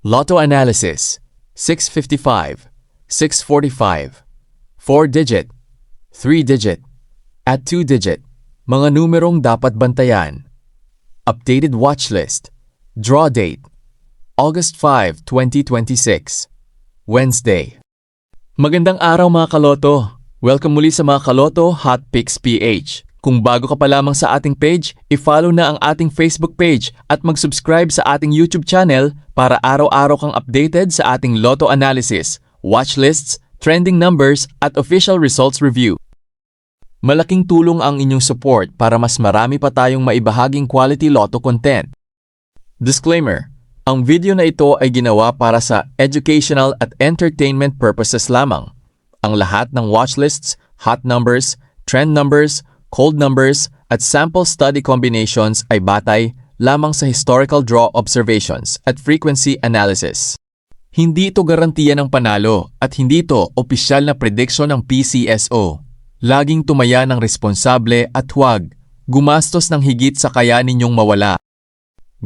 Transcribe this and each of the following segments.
Lotto analysis. 655, 645, 4-digit, 3-digit, at 2-digit. Mga numerong dapat bantayan. Updated watch list. Draw date. August 5, 2026. Wednesday. Magandang araw mga kaloto. Welcome muli sa mga Kaloto Hot Picks PH. Kung bago ka pa lamang sa ating page, i-follow na ang ating Facebook page at mag-subscribe sa ating YouTube channel para araw-araw kang updated sa ating Lotto analysis, watch lists, trending numbers at official results review. Malaking tulong ang inyong support para mas marami pa tayong maibahaging quality Lotto content. Disclaimer: ang video na ito ay ginawa para sa educational at entertainment purposes lamang. Ang lahat ng watchlists, hot numbers, trend numbers, cold numbers, at sample study combinations ay batay lamang sa historical draw observations at frequency analysis. Hindi ito garantiya ng panalo at hindi ito opisyal na prediction ng PCSO. Laging tumaya ng responsable at huwag gumastos ng higit sa kaya ninyong mawala.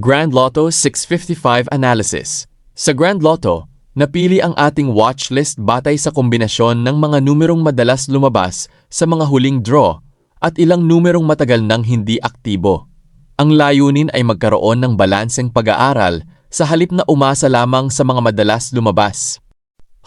Grand Lotto 655 Analysis. Sa Grand Lotto, napili ang ating watch list batay sa kombinasyon ng mga numerong madalas lumabas sa mga huling draw at ilang numerong matagal nang hindi aktibo. Ang layunin ay magkaroon ng balanseng pag-aaral sa halip na umasa lamang sa mga madalas lumabas.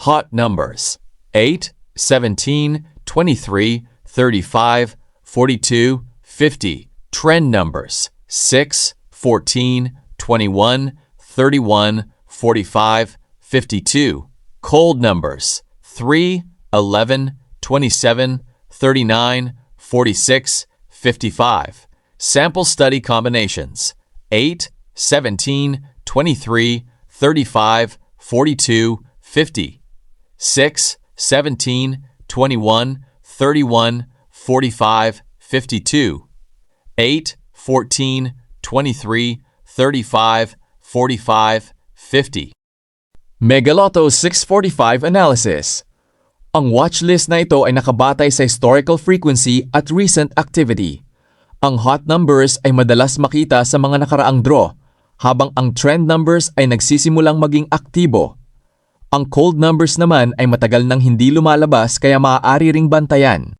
Hot numbers: 8, 17, 23, 35, 42, 50. Trend numbers: 6, 14, 21, 31, 45, 52. Cold numbers: 3, 11, 27, 39, 46, 55. Sample study combinations: 8, 17, 23, 35, 42, 50. 6, 17, 21, 31, 45, 52. 8, 14, 23, 35, 45, 50. Mega Lotto 645 Analysis. Ang watchlist na ito ay nakabatay sa historical frequency at recent activity. Ang hot numbers ay madalas makita sa mga nakaraang draw, habang ang trend numbers ay nagsisimulang maging aktibo. Ang cold numbers naman ay matagal nang hindi lumalabas kaya maaari ring bantayan.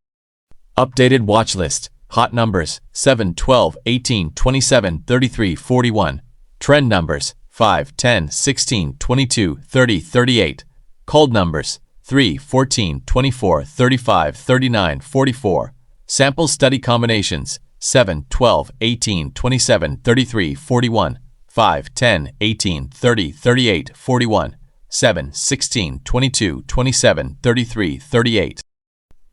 Updated watchlist. Hot numbers: 7, 12, 18, 27, 33, 41. Trend numbers: 5, 10, 16, 22, 30, 38. Cold numbers: 3, 14, 24, 35, 39, 44. Sample study combinations: 7, 12, 18, 27, 33, 41. 5, 10, 18, 30, 38, 41. 7, 16, 22, 27, 33, 38.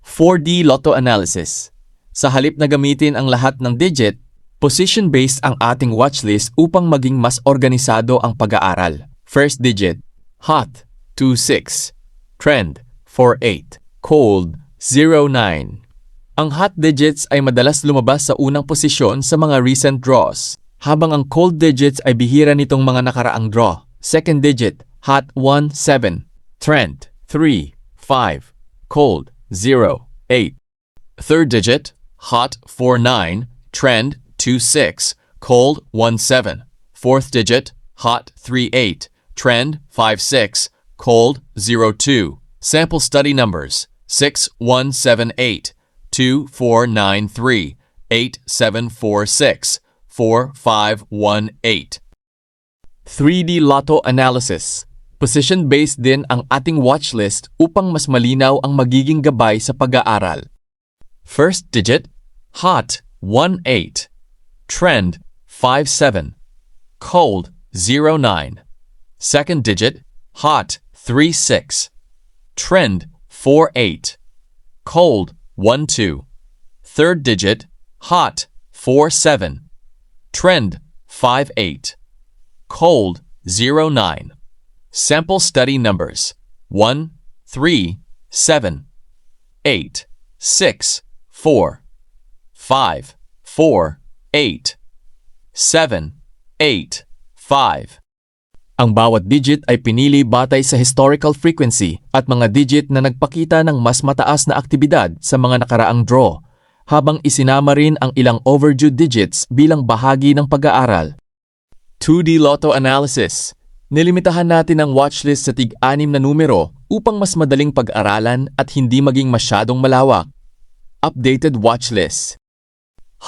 4D Lotto Analysis. Sa halip na gamitin ang lahat ng digit, position-based ang ating watchlist upang maging mas organisado ang pag-aaral. First digit: hot, 26. Trend, 48. Cold, 09. Ang hot digits ay madalas lumabas sa unang posisyon sa mga recent draws, habang ang cold digits ay bihira nitong mga nakaraang draw. Second digit: hot, 17. Trend, 3, 5. Cold, 0, 8. Third digit: hot, 49. Trend, 26. Cold, 17. Fourth digit: hot, 38. Trend, 56. Cold, 02. Sample study numbers: 6, 1, 7, 8, 2, 4, 9, 3, 8, 7, 4, 6, 4, 5, 1, 8. 3D Lotto Analysis. Position-based din ang ating watchlist upang mas malinaw ang magiging gabay sa pag-aaral. First digit: hot, 18. Trend, 57. Cold, 09. Second digit: hot, 36. Trend, 48. Cold, 12. Third digit: hot, 47. Trend, 58. Cold, 09. Sample study numbers: 1, 3, 7, 8, 6, 4, 5, 4, 8, 7, 8, 5. Ang bawat digit ay pinili batay sa historical frequency at mga digit na nagpakita ng mas mataas na aktibidad sa mga nakaraang draw, habang isinama rin ang ilang overdue digits bilang bahagi ng pag-aaral. 2D Lotto Analysis. Nilimitahan natin ang watchlist sa tig-anim na numero upang mas madaling pag-aralan at hindi maging masyadong malawak. Updated watchlist.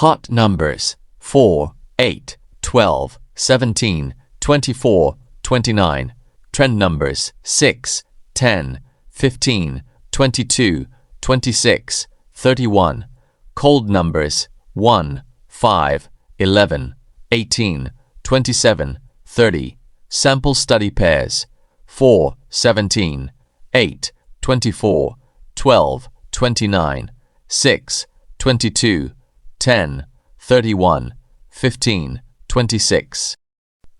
Hot numbers 4, 8, 12, 17, 24, 29. Trend numbers 6, 10, 15, 22, 26, 31. Cold numbers 1, 5, 11, 18, 27, 30. Sample study pairs 4, 17, 8, 24, 12, 29, 6, 22, 10, 31, 15, 26.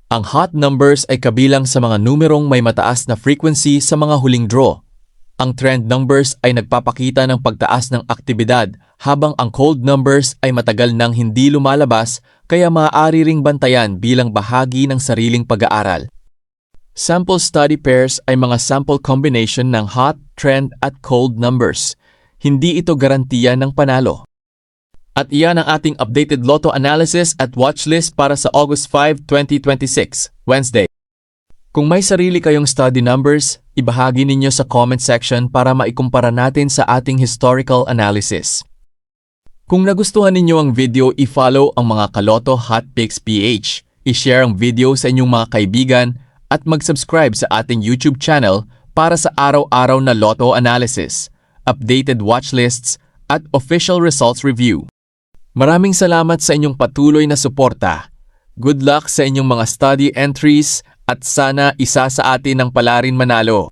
Ang hot numbers ay kabilang sa mga numerong may mataas na frequency sa mga huling draw. Ang trend numbers ay nagpapakita ng pagtaas ng aktibidad habang ang cold numbers ay matagal nang hindi lumalabas kaya maaari ring bantayan bilang bahagi ng sariling pag-aaral. Sample study pairs ay mga sample combination ng hot, trend at cold numbers. Hindi ito garantiya ng panalo. At iyan ang ating updated Lotto analysis at watchlist para sa August 5, 2026, Wednesday. Kung may sarili kayong study numbers, ibahagi ninyo sa comment section para maikumpara natin sa ating historical analysis. Kung nagustuhan ninyo ang video, i-follow ang mga Kaloto Hot Picks PH, i-share ang video sa inyong mga kaibigan at mag-subscribe sa ating YouTube channel para sa araw-araw na Lotto analysis, updated watchlists at official results review. Maraming salamat sa inyong patuloy na suporta. Good luck sa inyong mga study entries at sana isa sa atin ang palarin manalo.